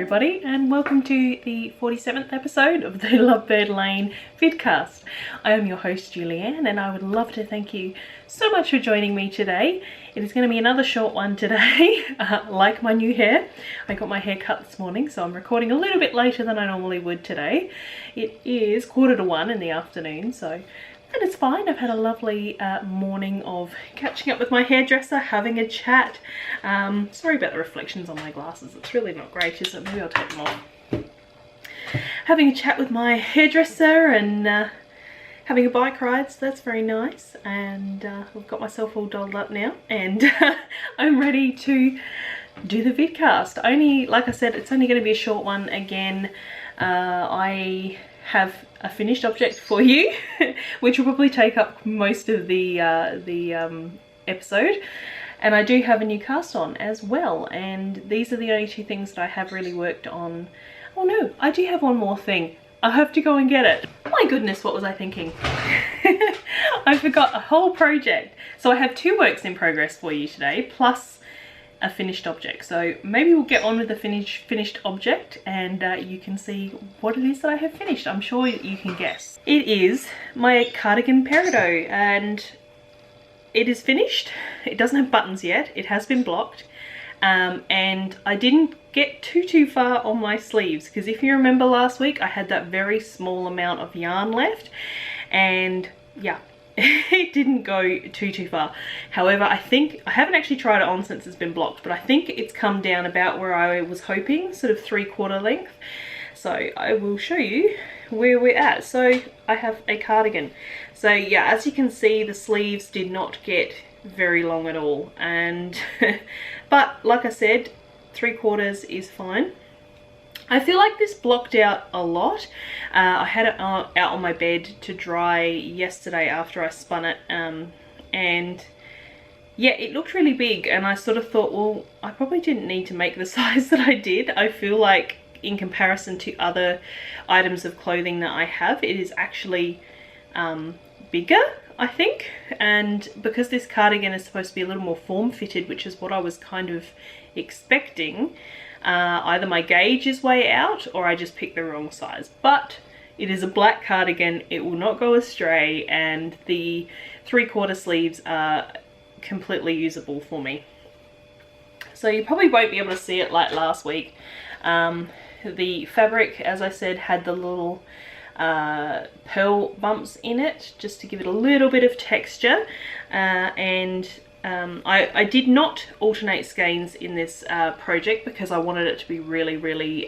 everybody, and welcome to the 47th episode of the Lovebird Lane vidcast. I am your host Julianne, and I would love to thank you so much for joining me today. It is going to be another short one today, like my new hair. I got my hair cut this morning, so I'm recording a little bit later than I normally would today. It is 1:45 in the afternoon, and it's fine. I've had a lovely morning of catching up with my hairdresser, having a chat. Sorry about the reflections on my glasses. It's really not great, is it? Maybe I'll take them off. Having a chat with my hairdresser and having a bike ride, so that's very nice. And I've got myself all dolled up now, and I'm ready to do the vidcast. Like I said, it's only going to be a short one again. I have a finished object for you, which will probably take up most of the episode, and I do have a new cast on as well, and these are the only two things that I have really worked on. Oh no, I do have one more thing. I have to go and get it. My goodness, what was I thinking? I forgot a whole project. So I have 2 works in progress for you today, plus a finished object. So maybe we'll get on with the finished object, and you can see what it is that I have finished. I'm sure you can guess. It is my Cardigan Péridot, and it is finished. It doesn't have buttons yet. It has been blocked, and I didn't get too far on my sleeves, because if you remember last week I had that very small amount of yarn left, and yeah, it didn't go too far. However, I think, I haven't actually tried it on since it's been blocked, but I think it's come down about where I was hoping, sort of 3/4 length. So I will show you where we're at. So I have a cardigan. So yeah, as you can see, the sleeves did not get very long at all, and but like I said, 3/4 is fine. I feel like this blocked out a lot. I had it out on my bed to dry yesterday after I spun it, and yeah, it looked really big, and I sort of thought, well, I probably didn't need to make the size that I did. I feel like in comparison to other items of clothing that I have, it is actually bigger, I think. And because this cardigan is supposed to be a little more form-fitted, which is what I was kind of expecting, either my gauge is way out or I just picked the wrong size. But it is a black cardigan, it will not go astray, and the 3/4 sleeves are completely usable for me. So you probably won't be able to see it like last week. The fabric, as I said, had the little pearl bumps in it just to give it a little bit of texture, and I did not alternate skeins in this project because I wanted it to be really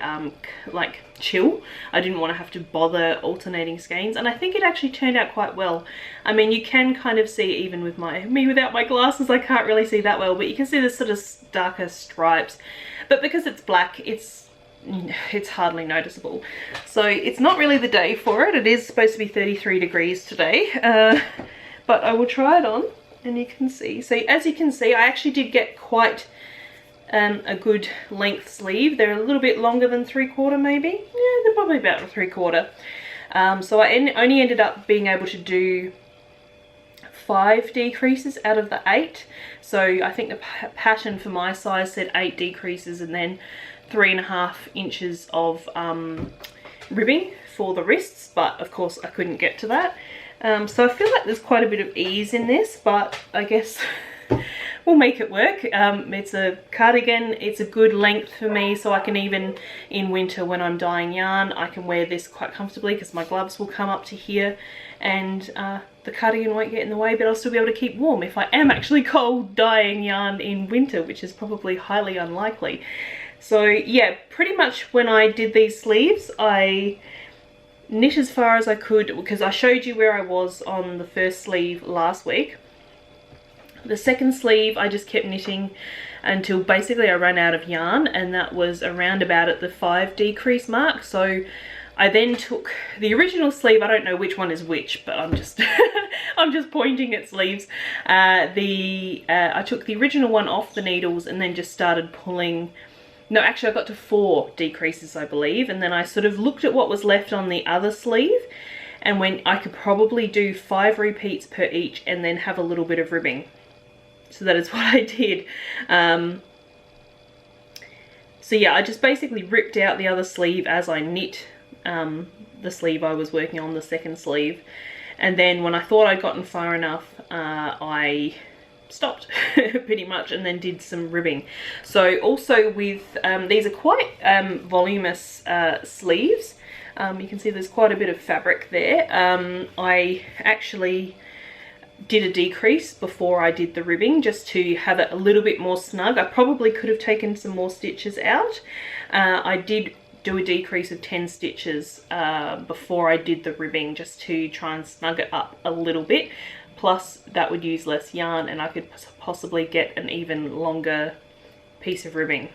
like chill. I didn't want to have to bother alternating skeins, and I think it actually turned out quite well. I mean, you can kind of see, even with me without my glasses, I can't really see that well, but you can see the sort of darker stripes, but because it's black, it's hardly noticeable. So it's not really the day for it. It is supposed to be 33 degrees today, but I will try it on, and you can see. So as you can see, I actually did get quite a good length sleeve. They're a little bit longer than 3/4 maybe. Yeah, they're probably about 3/4. So I only ended up being able to do 5 decreases out of the 8. So I think the pattern for my size said 8 decreases and then 3.5 inches of ribbing for the wrists, but of course I couldn't get to that. So I feel like there's quite a bit of ease in this, but I guess we'll make it work. It's a cardigan, it's a good length for me, so I can, even in winter when I'm dyeing yarn, I can wear this quite comfortably because my gloves will come up to here, and the cardigan won't get in the way, but I'll still be able to keep warm if I am actually cold dyeing yarn in winter, which is probably highly unlikely. So yeah, pretty much when I did these sleeves, I knit as far as I could, because I showed you where I was on the first sleeve last week. The second sleeve I just kept knitting until basically I ran out of yarn, and that was around about at the 5 decrease mark. So I then took the original sleeve, I don't know which one is which, but I'm just I'm just pointing at sleeves. I took the original one off the needles and then just started pulling. No, actually I got to 4 decreases, I believe, and then I sort of looked at what was left on the other sleeve, and when I could probably do 5 repeats per each and then have a little bit of ribbing. So that is what I did. So yeah, I just basically ripped out the other sleeve as I knit the sleeve I was working on, the second sleeve. And then when I thought I'd gotten far enough, I stopped pretty much, and then did some ribbing. So also with these are quite voluminous sleeves. You can see there's quite a bit of fabric there. I actually did a decrease before I did the ribbing just to have it a little bit more snug. I probably could have taken some more stitches out. I did do a decrease of 10 stitches before I did the ribbing, just to try and snug it up a little bit. Plus that would use less yarn, and I could possibly get an even longer piece of ribbing.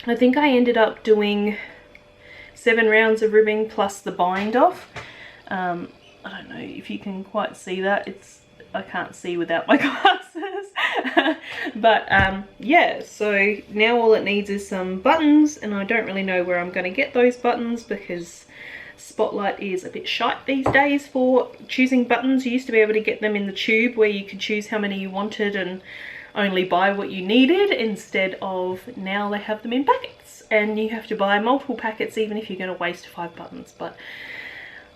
I think I ended up doing 7 rounds of ribbing plus the bind off. I don't know if you can quite see that. I can't see without my glasses. But yeah, so now all it needs is some buttons, and I don't really know where I'm going to get those buttons because Spotlight is a bit shite these days for choosing buttons. You used to be able to get them in the tube where you could choose how many you wanted and only buy what you needed, instead of now they have them in packets and you have to buy multiple packets even if you're going to waste 5 buttons. But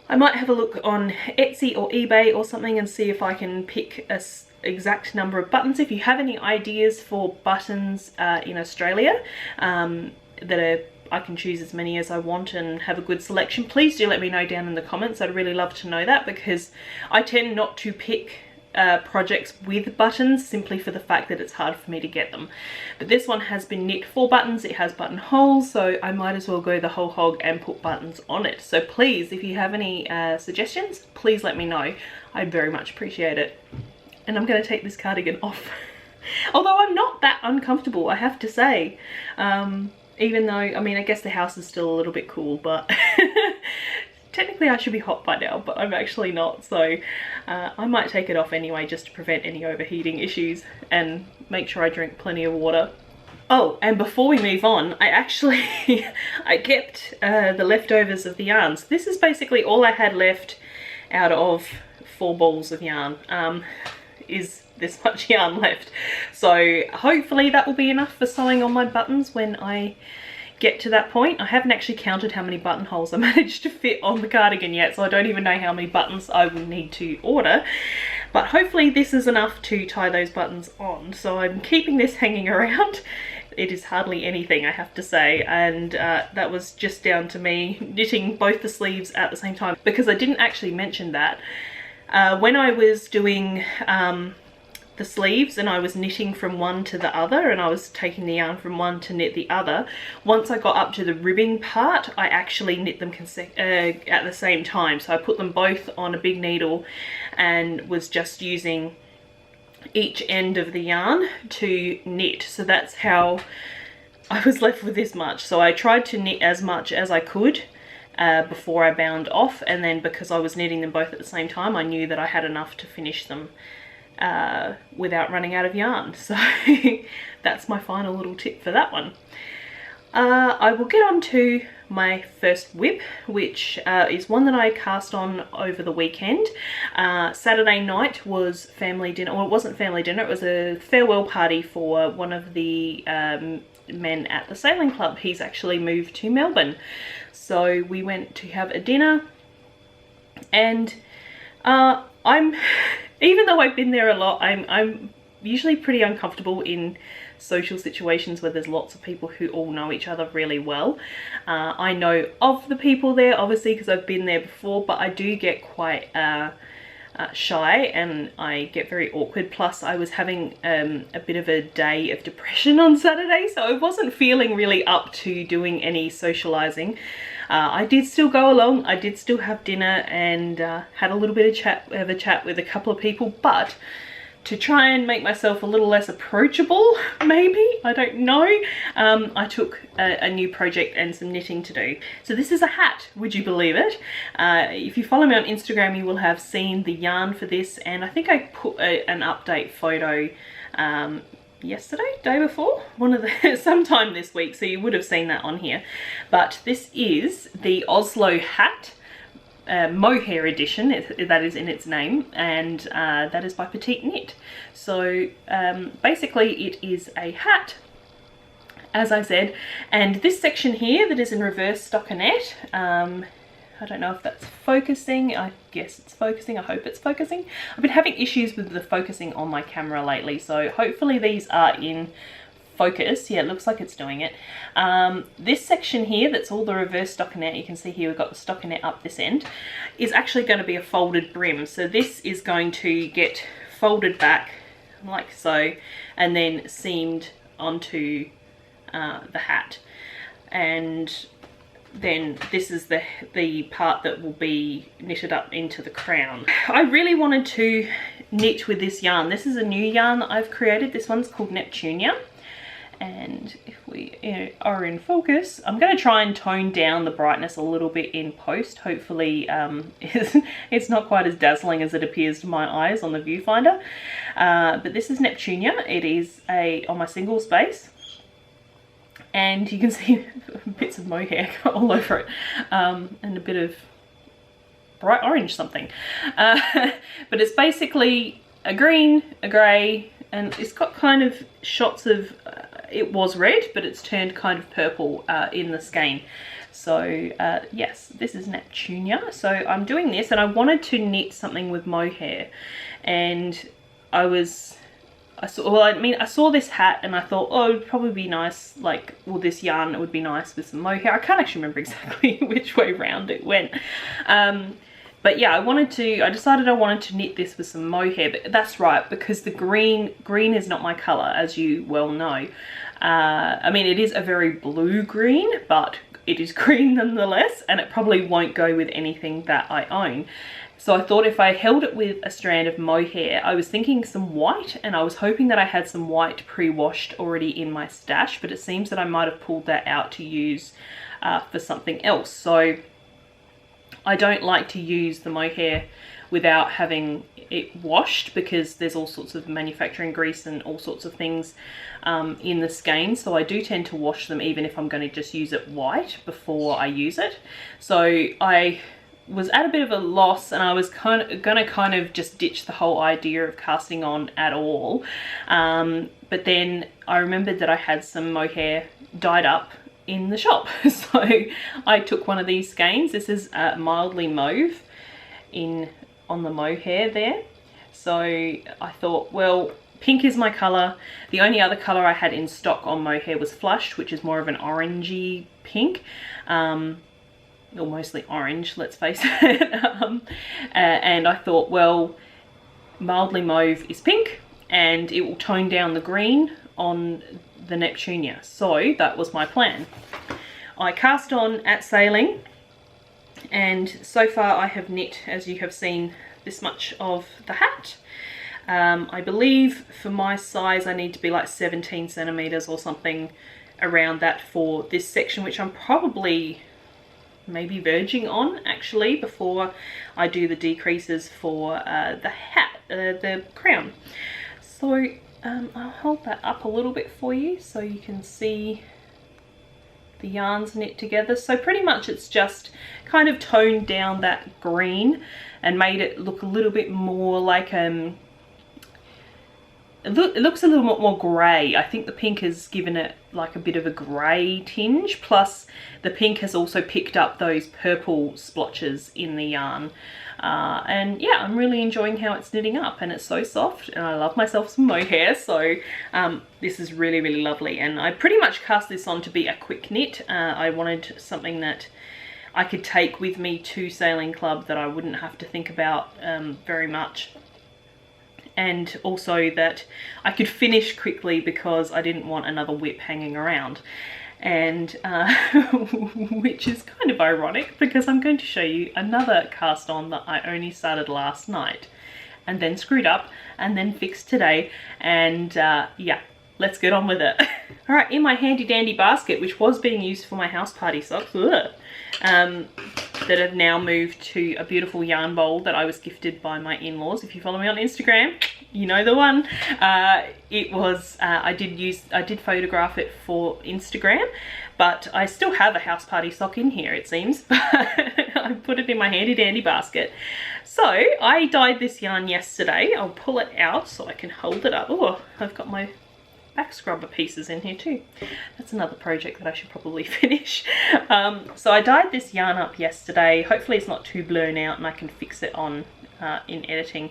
I might have a look on Etsy or eBay or something and see if I can pick a exact number of buttons. If you have any ideas for buttons in Australia I can choose as many as I want and have a good selection, please do let me know down in the comments. I'd really love to know that, because I tend not to pick projects with buttons simply for the fact that it's hard for me to get them. But this one has been knit for buttons, it has button holes, so I might as well go the whole hog and put buttons on it. So please, if you have any suggestions, please let me know. I'd very much appreciate it. And I'm going to take this cardigan off. Although I'm not that uncomfortable, I have to say. Even though, I mean, I guess the house is still a little bit cool, but technically I should be hot by now, but I'm actually not. So I might take it off anyway just to prevent any overheating issues and make sure I drink plenty of water. Oh, and before we move on, I actually I kept the leftovers of the yarns. This is basically all I had left out of 4 balls of yarn. Is this much yarn left, so hopefully that will be enough for sewing on my buttons when I get to that point. I haven't actually counted how many buttonholes I managed to fit on the cardigan yet, so I don't even know how many buttons I will need to order, but hopefully this is enough to tie those buttons on. So I'm keeping this hanging around. It is hardly anything, I have to say, and that was just down to me knitting both the sleeves at the same time, because I didn't actually mention that when I was doing the sleeves and I was knitting from one to the other, and I was taking the yarn from one to knit the other, once I got up to the ribbing part, I actually knit them at the same time. So I put them both on a big needle and was just using each end of the yarn to knit. So that's how I was left with this much. So I tried to knit as much as I could before I bound off, and then because I was knitting them both at the same time, I knew that I had enough to finish them without running out of yarn. So that's my final little tip for that one. I will get on to my first whip, which is one that I cast on over the weekend. Saturday night was family dinner. Well, it wasn't family dinner, it was a farewell party for one of the men at the sailing club. He's actually moved to Melbourne, so we went to have a dinner, and even though I've been there a lot, I'm usually pretty uncomfortable in social situations where there's lots of people who all know each other really well. I know of the people there, obviously, because I've been there before, but I do get quite shy and I get very awkward. Plus I was having a bit of a day of depression on Saturday, so I wasn't feeling really up to doing any socializing. I did still go along, I did still have dinner and had a little bit of a chat with a couple of people, but to try and make myself a little less approachable, maybe, I don't know, I took a new project and some knitting to do. So this is a hat, would you believe it? If you follow me on Instagram, you will have seen the yarn for this, and I think I put an update photo yesterday, day before, sometime this week, so you would have seen that on here. But this is the Oslo hat, Mohair edition, that is in its name, and that is by Petite Knit. So basically it is a hat, as I said. And this section here that is in reverse stockinette, I don't know if that's focusing. I guess it's focusing. I hope it's focusing. I've been having issues with the focusing on my camera lately, so hopefully these are in focus. Yeah, it looks like it's doing it. This section here, that's all the reverse stockinette, you can see here we've got the stockinette up this end, is actually going to be a folded brim. So this is going to get folded back like so, and then seamed onto the hat. And then this is the part that will be knitted up into the crown. I really wanted to knit with this yarn. This is a new yarn that I've created. This one's called Neptunia. And if we are in focus, I'm going to try and tone down the brightness a little bit in post. Hopefully it's not quite as dazzling as it appears to my eyes on the viewfinder. But this is Neptunia. It is on my single space. And you can see bits of mohair all over it, and a bit of bright orange something. But it's basically a green, a grey, and it's got kind of shots of, it was red, but it's turned kind of purple in the skein. So yes, this is Neptunia. So I'm doing this, and I wanted to knit something with mohair, and I saw this hat and I thought, oh, it would probably be nice, like, well, this yarn, it would be nice with some mohair. I can't actually remember exactly which way round it went. But yeah, I decided I wanted to knit this with some mohair, but that's right, because the green is not my colour, as you well know. I mean, it is a very blue green, but it is green nonetheless, and it probably won't go with anything that I own. So I thought if I held it with a strand of mohair, I was thinking some white, and I was hoping that I had some white pre-washed already in my stash, but it seems that I might have pulled that out to use for something else. So I don't like to use the mohair without having it washed, because there's all sorts of manufacturing grease and all sorts of things in the skein. So I do tend to wash them even if I'm going to just use it white before I use it. So I was at a bit of a loss, and I was gonna kind of just ditch the whole idea of casting on at all. But then I remembered that I had some mohair dyed up in the shop. So I took one of these skeins. This is mildly mauve on the mohair there. So I thought, well, pink is my colour. The only other colour I had in stock on mohair was flushed, which is more of an orangey pink. Or mostly orange, let's face it. And I thought, well, mildly mauve is pink, and it will tone down the green on the Neptunia. So that was my plan. I cast on at sailing, and so far I have knit, as you have seen, this much of the hat. I believe for my size I need to be like 17 centimeters or something around that for this section, which I'm probably maybe verging on actually before I do the decreases for the hat, the crown. So I'll hold that up a little bit for you so you can see the yarns knit together. So pretty much it's just kind of toned down that green and made it look a little bit more like it looks a little more grey. I think the pink has given it like a bit of a grey tinge, plus the pink has also picked up those purple splotches in the yarn. And yeah, I'm really enjoying how it's knitting up, and it's so soft, and I love myself some mohair. So this is really, really lovely, and I pretty much cast this on to be a quick knit. I wanted something that I could take with me to sailing club that I wouldn't have to think about very much. And also that I could finish quickly because I didn't want another whip hanging around. And which is kind of ironic, because I'm going to show you another cast on that I only started last night and then screwed up and then fixed today. And yeah, let's get on with it. All right, in my handy dandy basket, which was being used for my house party socks, that have now moved to a beautiful yarn bowl that I was gifted by my in-laws. If you follow me on Instagram, you know the one. It was, I did photograph it for Instagram, but I still have a house party sock in here, it seems. I put it in my handy dandy basket. So I dyed this yarn yesterday. I'll pull it out so I can hold it up. Oh, I've got my back scrubber pieces in here too. That's another project that I should probably finish. So I dyed this yarn up yesterday. Hopefully it's not too blown out and I can fix it on in editing.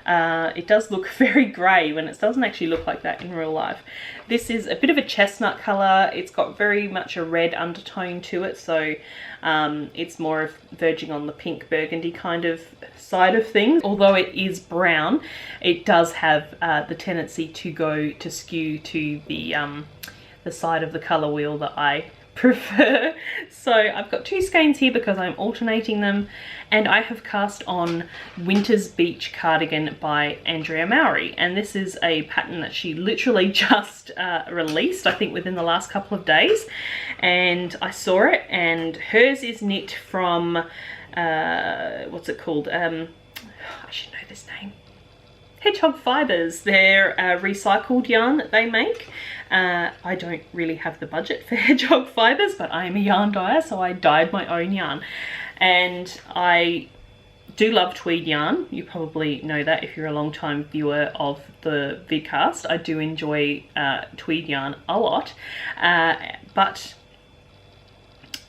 It does look very grey when it doesn't actually look like that in real life. This is a bit of a chestnut colour. It's got very much a red undertone to it, so it's more of verging on the pink burgundy kind of side of things. Although it is brown, it does have the tendency to skew to the side of the colour wheel that I prefer. So I've got two skeins here because I'm alternating them, and I have cast on Winter's Beach Cardigan by Andrea Mowry, and this is a pattern that she literally just released, I think within the last couple of days, and I saw it, and hers is knit from what's it called, I should know this name, Hedgehog Fibres. They're recycled yarn that they make. I don't really have the budget for Hedgehog Fibres, but I am a yarn dyer, so I dyed my own yarn. And I do love tweed yarn. You probably know that if you're a long time viewer of the vidcast. I do enjoy tweed yarn a lot, but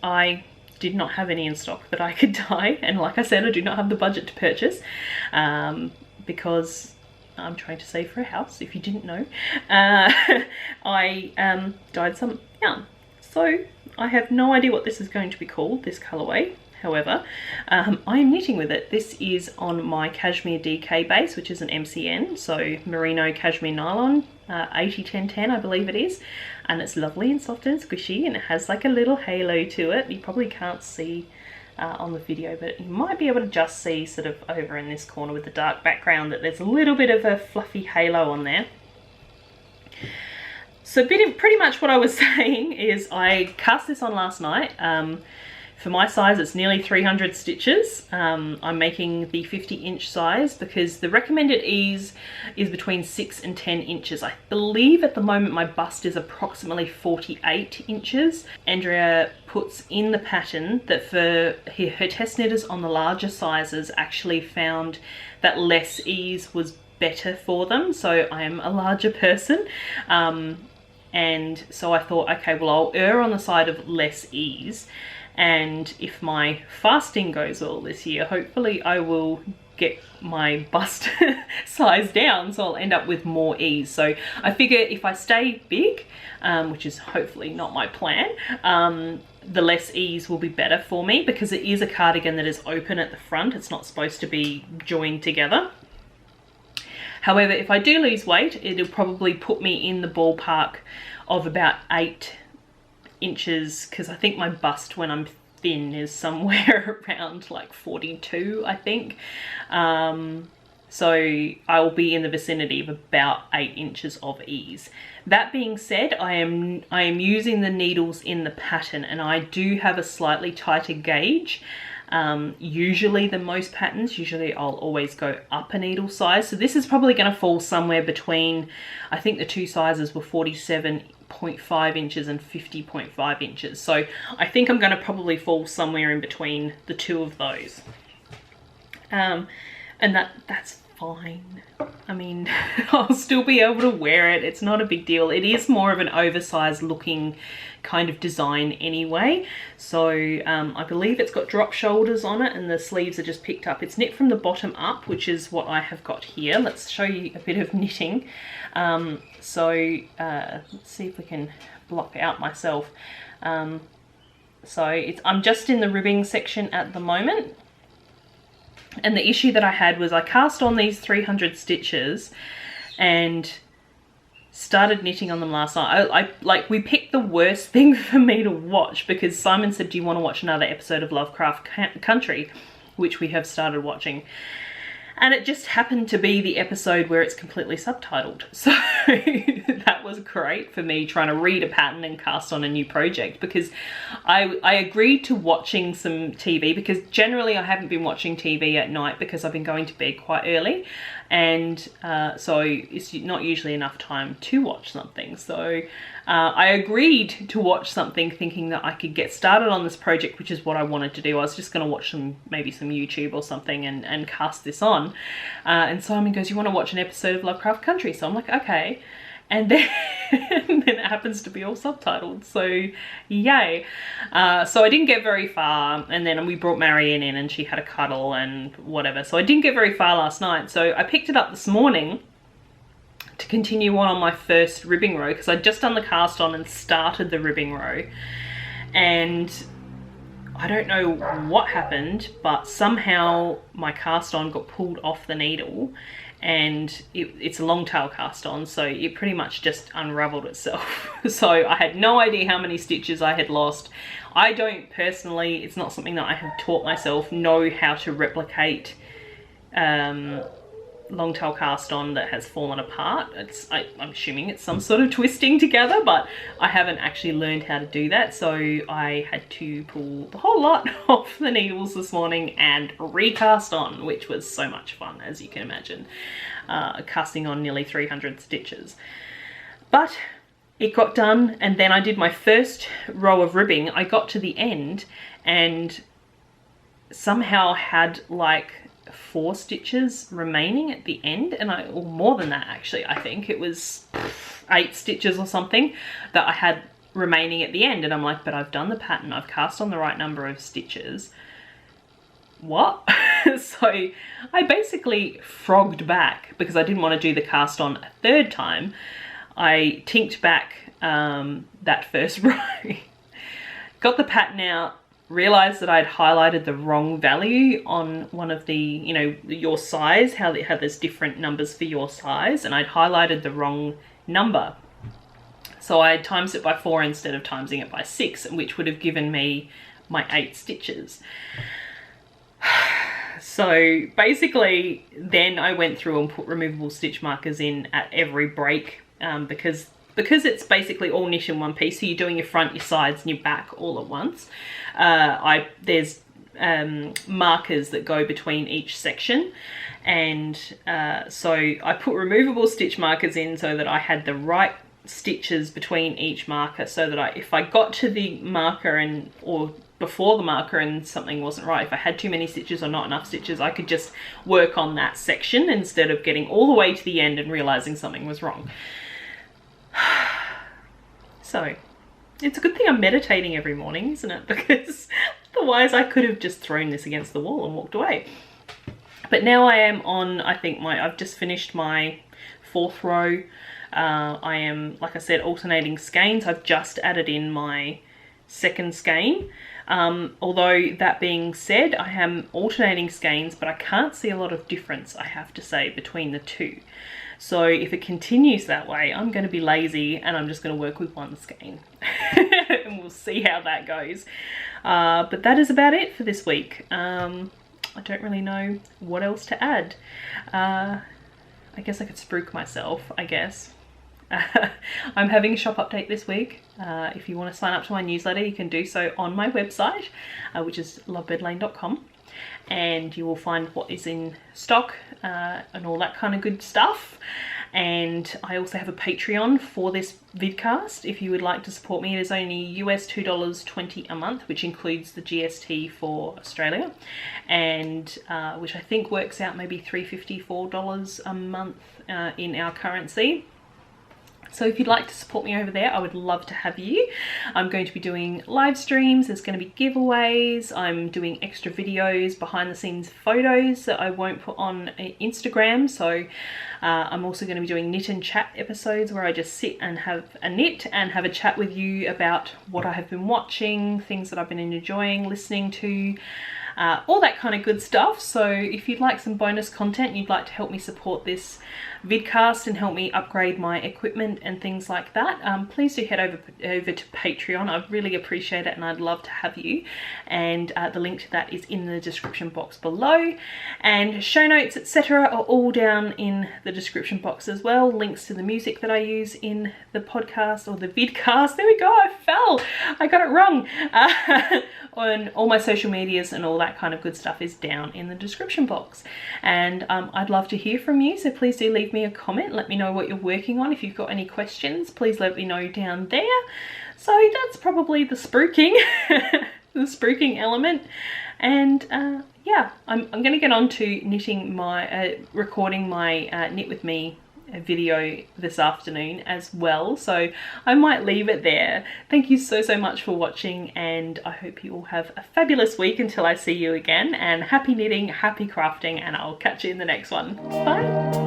I did not have any in stock that I could dye, and like I said, I do not have the budget to purchase because I'm trying to save for a house, if you didn't know. I dyed some yarn. So I have no idea what this is going to be called, this colourway. However, I am knitting with it. This is on my Cashmere DK base, which is an MCN, so Merino Cashmere Nylon, 80-10-10 I believe it is. And it's lovely and soft and squishy, and it has like a little halo to it. You probably can't see on the video, but you might be able to just see sort of over in this corner with the dark background that there's a little bit of a fluffy halo on there. So pretty much what I was saying is I cast this on last night. For my size, it's nearly 300 stitches. I'm making the 50-inch size because the recommended ease is between 6 and 10 inches. I believe at the moment my bust is approximately 48 inches. Andrea puts in the pattern that for her test knitters on the larger sizes actually found that less ease was better for them. So I am a larger person. And so I thought, okay, well, I'll err on the side of less ease. And if my fasting goes well this year, hopefully I will get my bust size down, so I'll end up with more ease. So I figure if I stay big, which is hopefully not my plan, the less ease will be better for me because it is a cardigan that is open at the front. It's not supposed to be joined together. However, if I do lose weight, it'll probably put me in the ballpark of about 8 inches, because I think my bust when I'm thin is somewhere around like 42, I think. So I'll be in the vicinity of about 8 inches of ease. That being said, I am using the needles in the pattern, and I do have a slightly tighter gauge. Usually than most patterns. Usually I'll always go up a needle size. So this is probably going to fall somewhere between, I think the two sizes were 47.5 inches and 50.5 inches. So I think I'm going to probably fall somewhere in between the two of those. And that's fine. I mean, I'll still be able to wear it. It's not a big deal. It is more of an oversized looking kind of design anyway. So I believe it's got drop shoulders on it and the sleeves are just picked up. It's knit from the bottom up, which is what I have got here. Let's show you a bit of knitting. Let's see if we can block out myself. I'm just in the ribbing section at the moment. And the issue that I had was I cast on these 300 stitches and started knitting on them last night. We picked the worst thing for me to watch because Simon said, do you want to watch another episode of Lovecraft Country, which we have started watching. And it just happened to be the episode where it's completely subtitled. So that was great for me trying to read a pattern and cast on a new project, because I agreed to watching some TV, because generally I haven't been watching TV at night because I've been going to bed quite early. And so it's not usually enough time to watch something. So I agreed to watch something thinking that I could get started on this project, which is what I wanted to do. I was just going to watch maybe some YouTube or something and cast this on. And Simon goes, you want to watch an episode of Lovecraft Country? So I'm like, okay. and then and then it happens to be all subtitled, so yay. So I didn't get very far, and then we brought Marianne in and she had a cuddle and whatever, so I didn't get very far last night. So I picked it up this morning to continue on my first ribbing row, because I'd just done the cast on and started the ribbing row, and I don't know what happened, but somehow my cast on got pulled off the needle, and it's a long tail cast on, so it pretty much just unraveled itself. So I had no idea how many stitches I had lost. I don't personally, it's not something that I have taught myself, know how to replicate long tail cast on that has fallen apart. I'm assuming it's some sort of twisting together, but I haven't actually learned how to do that, so I had to pull the whole lot off the needles this morning and recast on, which was so much fun, as you can imagine, casting on nearly 300 stitches. But it got done, and then I did my first row of ribbing. I got to the end and somehow had like 4 stitches remaining at the end, and or more than that actually, I think it was 8 stitches or something that I had remaining at the end, and I'm like, but I've done the pattern, I've cast on the right number of stitches, what? So I basically frogged back, because I didn't want to do the cast on a third time. I tinked back that first row, got the pattern out, realized that I'd highlighted the wrong value on one of the, you know, your size, how there's different numbers for your size, and I'd highlighted the wrong number. So I times it by 4 instead of timesing it by 6, which would have given me my 8 stitches. So basically then I went through and put removable stitch markers in at every break, because it's basically all knit in one piece, so you're doing your front, your sides and your back all at once. There's markers that go between each section, and so I put removable stitch markers in so that I had the right stitches between each marker, so that if I got to the marker or before the marker and something wasn't right, if I had too many stitches or not enough stitches, I could just work on that section instead of getting all the way to the end and realizing something was wrong. So it's a good thing I'm meditating every morning, isn't it? Because otherwise I could have just thrown this against the wall and walked away. But now I am on, I think I've just finished my 4th row. I am, like I said, alternating skeins. I've just added in my 2nd skein. Although that being said, I am alternating skeins, but I can't see a lot of difference, I have to say, between the two. So if it continues that way, I'm going to be lazy and I'm just going to work with one skein. And we'll see how that goes. But that is about it for this week. I don't really know what else to add. I guess I could spruik myself, I guess. I'm having a shop update this week. If you want to sign up to my newsletter, you can do so on my website, which is lovebirdlane.com. And you will find what is in stock and all that kind of good stuff. And I also have a Patreon for this vidcast. If you would like to support me, it is only US $2.20 a month, which includes the GST for Australia, and which I think works out maybe $3.54 a month in our currency. So if you'd like to support me over there, I would love to have you. I'm going to be doing live streams, there's going to be giveaways, I'm doing extra videos, behind the scenes photos that I won't put on Instagram. So I'm also going to be doing knit and chat episodes where I just sit and have a knit and have a chat with you about what I have been watching, things that I've been enjoying, listening to, all that kind of good stuff. So if you'd like some bonus content and you'd like to help me support this vidcast and help me upgrade my equipment and things like that, please do head over to Patreon. I'd really appreciate it and I'd love to have you. And the link to that is in the description box below, and show notes etc. are all down in the description box as well. Links to the music that I use in the podcast or the vidcast. There we go, I got it wrong. On all my social medias and all that kind of good stuff is down in the description box. And I'd love to hear from you, so please do leave me a comment. Let me know what you're working on. If you've got any questions, please let me know down there. So that's probably the spruiking, the spruiking element. And yeah, I'm going to get on to knitting my, recording my Knit With Me a video this afternoon as well, so I might leave it there. Thank you so much for watching, and I hope you all have a fabulous week until I see you again, and happy knitting, happy crafting, and I'll catch you in the next one. Bye!